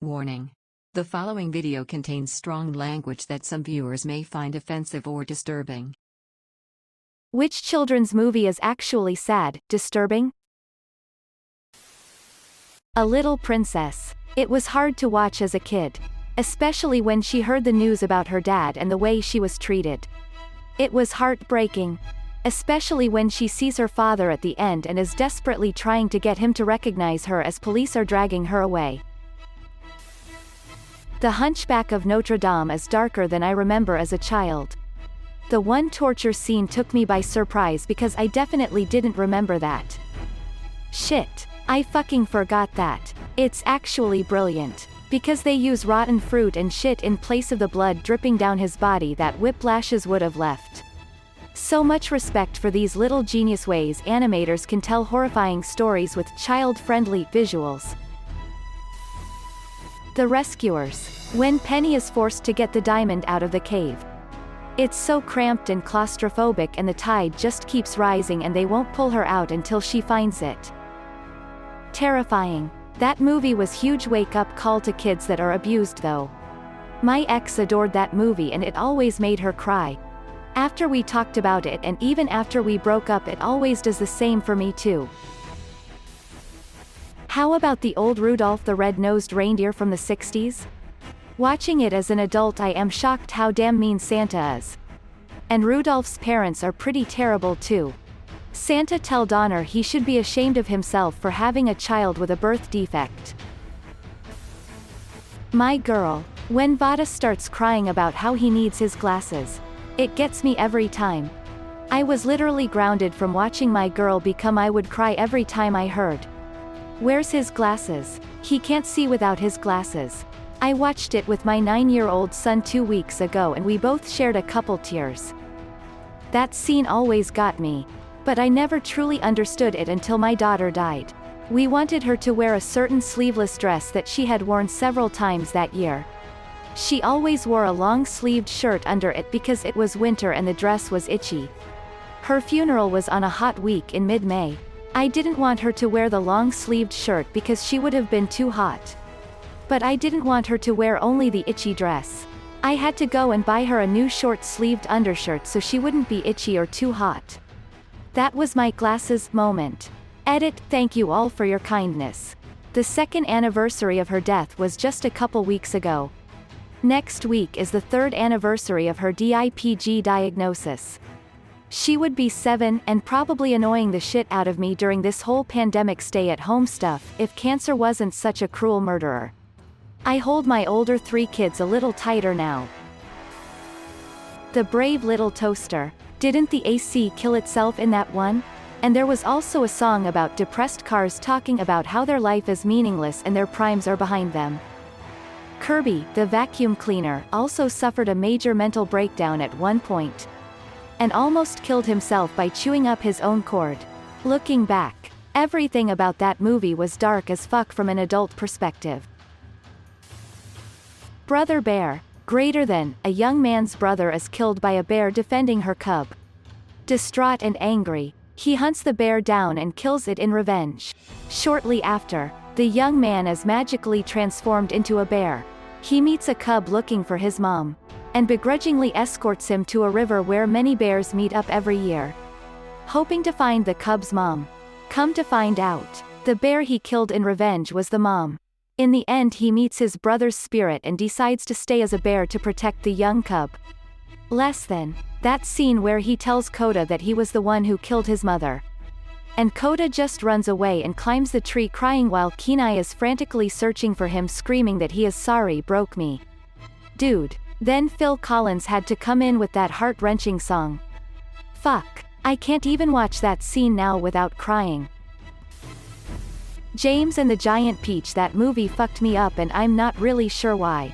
Warning. The following video contains strong language that some viewers may find offensive or disturbing. Which children's movie is actually sad, disturbing? A Little Princess. It was hard to watch as a kid. Especially when she heard the news about her dad and the way she was treated. It was heartbreaking. Especially when she sees her father at the end and is desperately trying to get him to recognize her as police are dragging her away. The Hunchback of Notre Dame is darker than I remember as a child. The one torture scene took me by surprise because I definitely didn't remember that. Shit. I fucking forgot that. It's actually brilliant. Because they use rotten fruit and shit in place of the blood dripping down his body that Whiplashes would have left. So much respect for these little genius ways animators can tell horrifying stories with child-friendly visuals. The Rescuers. When Penny is forced to get the diamond out of the cave. It's so cramped and claustrophobic and the tide just keeps rising and they won't pull her out until she finds it. Terrifying. That movie was huge wake-up call to kids that are abused though. My ex adored that movie and it always made her cry. After we talked about it and even after we broke up it always does the same for me too. How about the old Rudolph the Red-Nosed Reindeer from the 60s? Watching it as an adult I am shocked how damn mean Santa is. And Rudolph's parents are pretty terrible too. Santa tell Donner he should be ashamed of himself for having a child with a birth defect. My Girl. When Vada starts crying about how he needs his glasses. It gets me every time. I was literally grounded from watching My Girl become I would cry every time I heard. Where's his glasses? He can't see without his glasses. I watched it with my 9-year-old son 2 weeks ago and we both shared a couple tears. That scene always got me. But I never truly understood it until my daughter died. We wanted her to wear a certain sleeveless dress that she had worn several times that year. She always wore a long-sleeved shirt under it because it was winter and the dress was itchy. Her funeral was on a hot week in mid-May. I didn't want her to wear the long-sleeved shirt because she would have been too hot. But I didn't want her to wear only the itchy dress. I had to go and buy her a new short-sleeved undershirt so she wouldn't be itchy or too hot. That was my glasses moment. Edit. Thank you all for your kindness. The second anniversary of her death was just a couple weeks ago. Next week is the third anniversary of her DIPG diagnosis. She would be 7 and probably annoying the shit out of me during this whole pandemic stay-at-home stuff if cancer wasn't such a cruel murderer. I hold my older 3 kids a little tighter now. The Brave Little Toaster. Didn't the AC kill itself in that one? And there was also a song about depressed cars talking about how their life is meaningless and their primes are behind them. Kirby, the vacuum cleaner, also suffered a major mental breakdown at one point. And almost killed himself by chewing up his own cord. Looking back, everything about that movie was dark as fuck from an adult perspective. Brother Bear. Greater than, a young man's brother is killed by a bear defending her cub. Distraught and angry, he hunts the bear down and kills it in revenge. Shortly after, the young man is magically transformed into a bear. He meets a cub looking for his mom. And begrudgingly escorts him to a river where many bears meet up every year. Hoping to find the cub's mom. Come to find out, the bear he killed in revenge was the mom. In the end he meets his brother's spirit and decides to stay as a bear to protect the young cub. Less than. That scene where he tells Coda that he was the one who killed his mother. And Coda just runs away and climbs the tree crying while Kenai is frantically searching for him screaming that he is sorry broke me. Dude. Then Phil Collins had to come in with that heart-wrenching song. Fuck. I can't even watch that scene now without crying. James and the Giant Peach. That movie fucked me up and I'm not really sure why.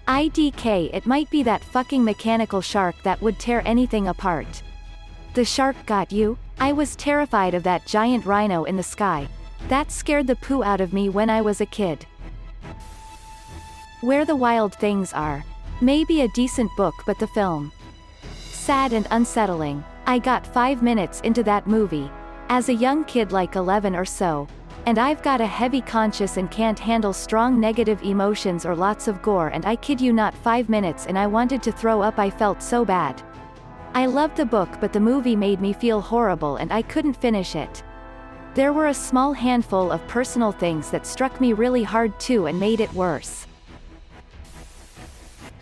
IDK. It might be that fucking mechanical shark that would tear anything apart. The shark got you? I was terrified of that giant rhino in the sky. That scared the poo out of me when I was a kid. Where the Wild Things Are. Maybe a decent book but the film. Sad and unsettling. I got 5 minutes into that movie. As a young kid like 11 or so. And I've got a heavy conscience and can't handle strong negative emotions or lots of gore, and I kid you not, 5 minutes and I wanted to throw up. I felt so bad. I loved the book, but the movie made me feel horrible and I couldn't finish it. There were a small handful of personal things that struck me really hard too and made it worse.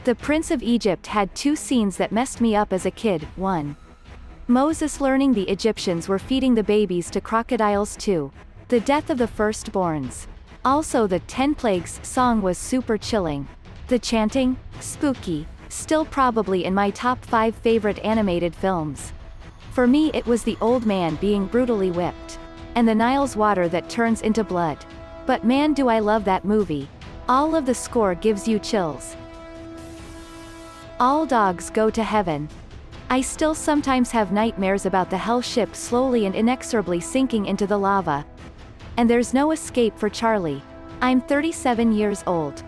The Prince of Egypt had 2 scenes that messed me up as a kid. 1. Moses learning the Egyptians were feeding the babies to crocodiles. 2. The death of the firstborns. Also, the 10 Plagues song was super chilling. The chanting? Spooky. Still probably in my top 5 favorite animated films. For me it was the old man being brutally whipped. And the Nile's water that turns into blood. But man, do I love that movie. All of the score gives you chills. All dogs go to heaven. I still sometimes have nightmares about the hell ship slowly and inexorably sinking into the lava. And there's no escape for Charlie. I'm 37 years old.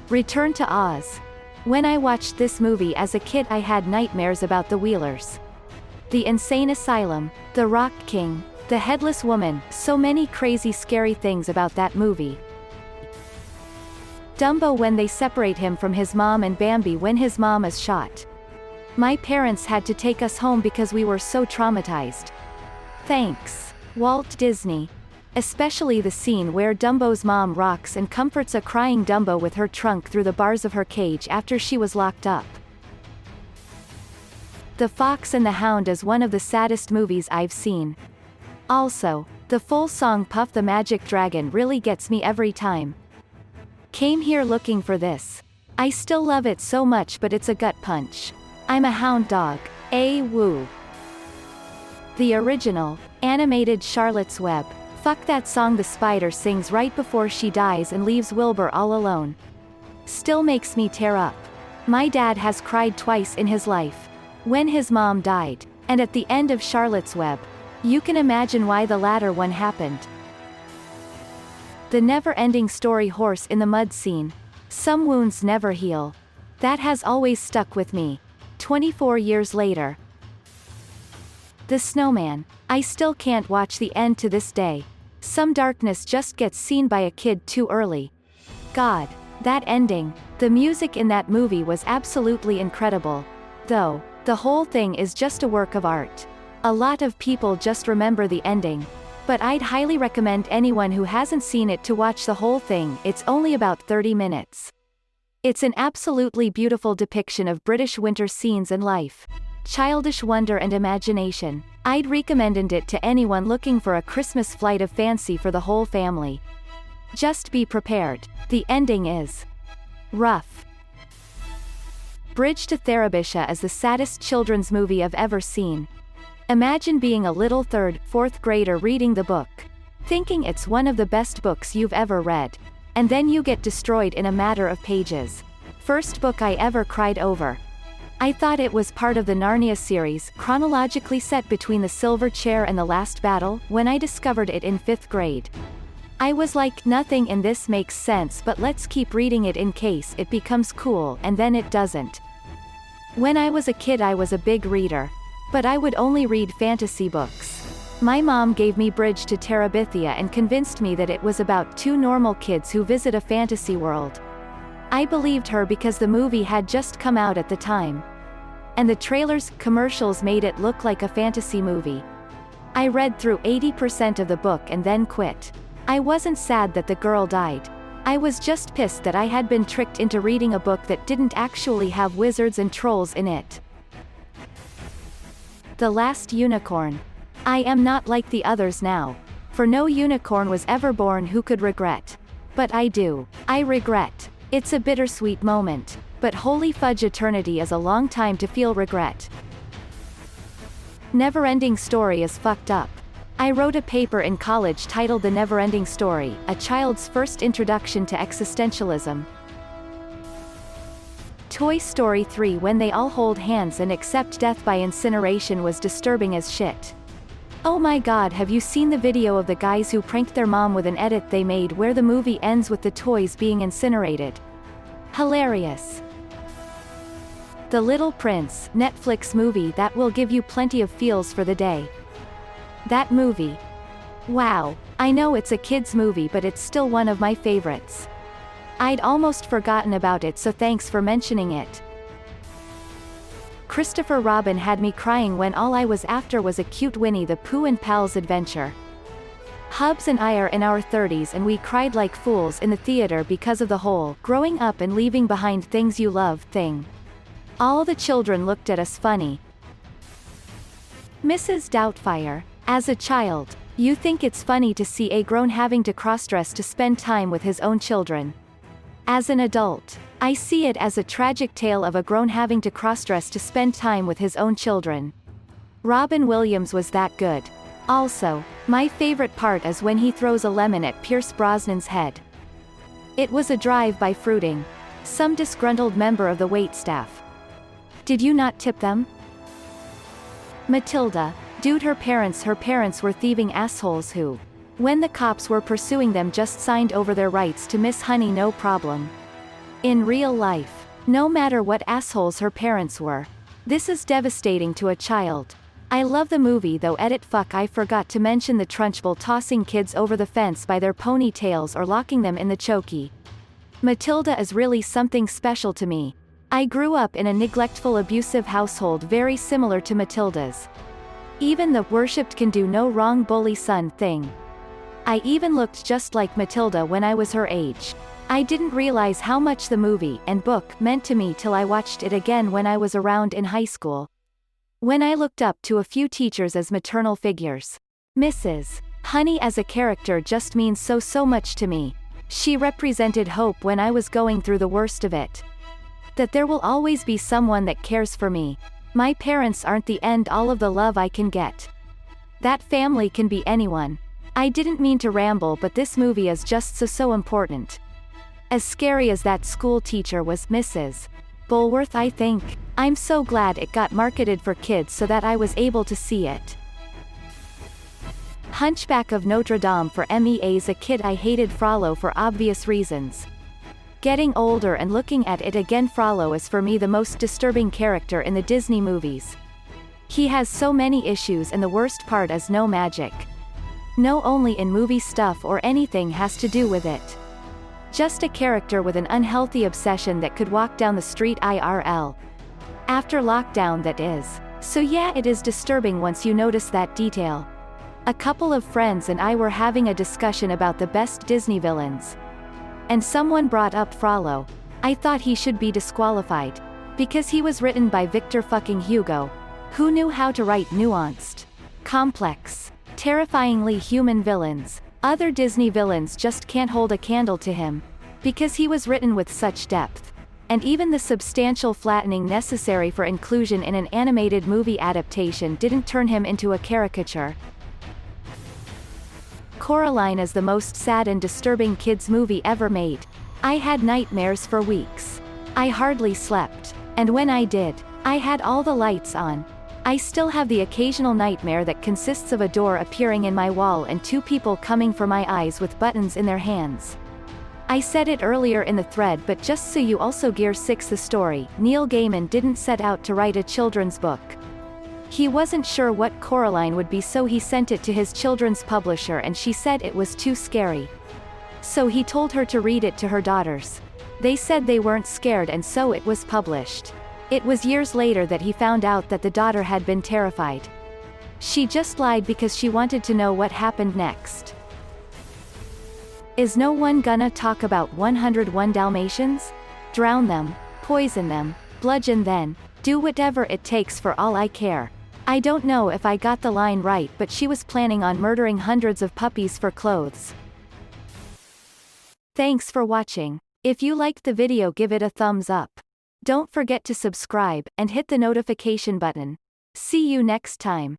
Return to Oz. When I watched this movie as a kid, I had nightmares about the Wheelers. The insane asylum, the Rock King, the headless woman, so many crazy scary things about that movie. Dumbo when they separate him from his mom, and Bambi when his mom is shot. My parents had to take us home because we were so traumatized. Thanks, Walt Disney. Especially the scene where Dumbo's mom rocks and comforts a crying Dumbo with her trunk through the bars of her cage after she was locked up. The Fox and the Hound is one of the saddest movies I've seen. Also, the full song Puff the Magic Dragon really gets me every time. Came here looking for this. I still love it so much, but it's a gut punch. I'm a hound dog. Woo. The original, animated Charlotte's Web. Fuck that song the spider sings right before she dies and leaves Wilbur all alone. Still makes me tear up. My dad has cried twice in his life. When his mom died, and at the end of Charlotte's Web. You can imagine why the latter one happened. The never-ending story horse in the mud scene. Some wounds never heal. That has always stuck with me. 24 years later. The Snowman. I still can't watch the end to this day. Some darkness just gets seen by a kid too early. God, that ending. The music in that movie was absolutely incredible. Though, the whole thing is just a work of art. A lot of people just remember the ending. But I'd highly recommend anyone who hasn't seen it to watch the whole thing. It's only about 30 minutes. It's an absolutely beautiful depiction of British winter scenes and life. Childish wonder and imagination. I'd recommend it to anyone looking for a Christmas flight of fancy for the whole family. Just be prepared. The ending is rough. Bridge to Therabisha is the saddest children's movie I've ever seen. Imagine being a little 3rd, 4th grader reading the book, thinking it's one of the best books you've ever read, and then you get destroyed in a matter of pages. First book I ever cried over. I thought it was part of the Narnia series, chronologically set between the Silver Chair and the Last Battle, when I discovered it in 5th grade. I was like, nothing in this makes sense, but let's keep reading it in case it becomes cool, and then it doesn't. When I was a kid I was a big reader. But I would only read fantasy books. My mom gave me Bridge to Terabithia and convinced me that it was about 2 normal kids who visit a fantasy world. I believed her because the movie had just come out at the time. And the trailers, commercials made it look like a fantasy movie. I read through 80% of the book and then quit. I wasn't sad that the girl died. I was just pissed that I had been tricked into reading a book that didn't actually have wizards and trolls in it. The Last Unicorn. I am not like the others now. For no unicorn was ever born who could regret. But I do. I regret. It's a bittersweet moment. But holy fudge, eternity is a long time to feel regret. Neverending Story is fucked up. I wrote a paper in college titled The Neverending Story, A Child's First Introduction to Existentialism. Toy Story 3 when they all hold hands and accept death by incineration was disturbing as shit. Oh my god, have you seen the video of the guys who pranked their mom with an edit they made where the movie ends with the toys being incinerated? Hilarious. The Little Prince, Netflix movie that will give you plenty of feels for the day. That movie. Wow, I know it's a kid's movie but it's still one of my favorites. I'd almost forgotten about it, so thanks for mentioning it. Christopher Robin had me crying when all I was after was a cute Winnie the Pooh and Pals adventure. Hubs and I are in our 30s and we cried like fools in the theater because of the whole growing up and leaving behind things you love thing. All the children looked at us funny. Mrs. Doubtfire. As a child, you think it's funny to see a grown having to crossdress to spend time with his own children. As an adult, I see it as a tragic tale of a grown having to crossdress to spend time with his own children. Robin Williams was that good. Also, my favorite part is when he throws a lemon at Pierce Brosnan's head. It was a drive-by fruiting. Some disgruntled member of the waitstaff. Did you not tip them? Matilda. Dude, her parents were thieving assholes who, when the cops were pursuing them, just signed over their rights to Miss Honey no problem. In real life, no matter what assholes her parents were. This is devastating to a child. I love the movie though. Fuck, I forgot to mention the Trunchbull tossing kids over the fence by their ponytails or locking them in the chokey. Matilda is really something special to me. I grew up in a neglectful, abusive household very similar to Matilda's. Even the worshipped can do no wrong bully son thing. I even looked just like Matilda when I was her age. I didn't realize how much the movie and book meant to me till I watched it again when I was around in high school. When I looked up to a few teachers as maternal figures. Mrs. Honey as a character just means so much to me. She represented hope when I was going through the worst of it. That there will always be someone that cares for me. My parents aren't the end all of the love I can get. That family can be anyone. I didn't mean to ramble, but this movie is just so important. As scary as that school teacher was, Mrs. Bulworth, I think. I'm so glad it got marketed for kids so that I was able to see it. Hunchback of Notre Dame for me. As a kid I hated Frollo for obvious reasons. Getting older and looking at it again, Frollo is for me the most disturbing character in the Disney movies. He has so many issues and the worst part is no magic. No only in movie stuff or anything has to do with it. Just a character with an unhealthy obsession that could walk down the street IRL. After lockdown, that is. So yeah, it is disturbing once you notice that detail. A couple of friends and I were having a discussion about the best Disney villains. And someone brought up Frollo. I thought he should be disqualified. Because he was written by Victor fucking Hugo. Who knew how to write nuanced, complex, terrifyingly human villains. Other Disney villains just can't hold a candle to him. Because he was written with such depth. And even the substantial flattening necessary for inclusion in an animated movie adaptation didn't turn him into a caricature. Coraline is the most sad and disturbing kids movie ever made. I had nightmares for weeks. I hardly slept. And when I did, I had all the lights on. I still have the occasional nightmare that consists of a door appearing in my wall and two people coming for my eyes with buttons in their hands. I said it earlier in the thread, but just so you also Gear 6 the story, Neil Gaiman didn't set out to write a children's book. He wasn't sure what Coraline would be, so he sent it to his children's publisher and she said it was too scary. So he told her to read it to her daughters. They said they weren't scared and so it was published. It was years later that he found out that the daughter had been terrified. She just lied because she wanted to know what happened next. Is no one gonna talk about 101 Dalmatians? Drown them, poison them, bludgeon them, do whatever it takes for all I care. I don't know if I got the line right, but she was planning on murdering hundreds of puppies for clothes. Thanks for watching. If you liked the video, give it a thumbs up. Don't forget to subscribe, and hit the notification button. See you next time.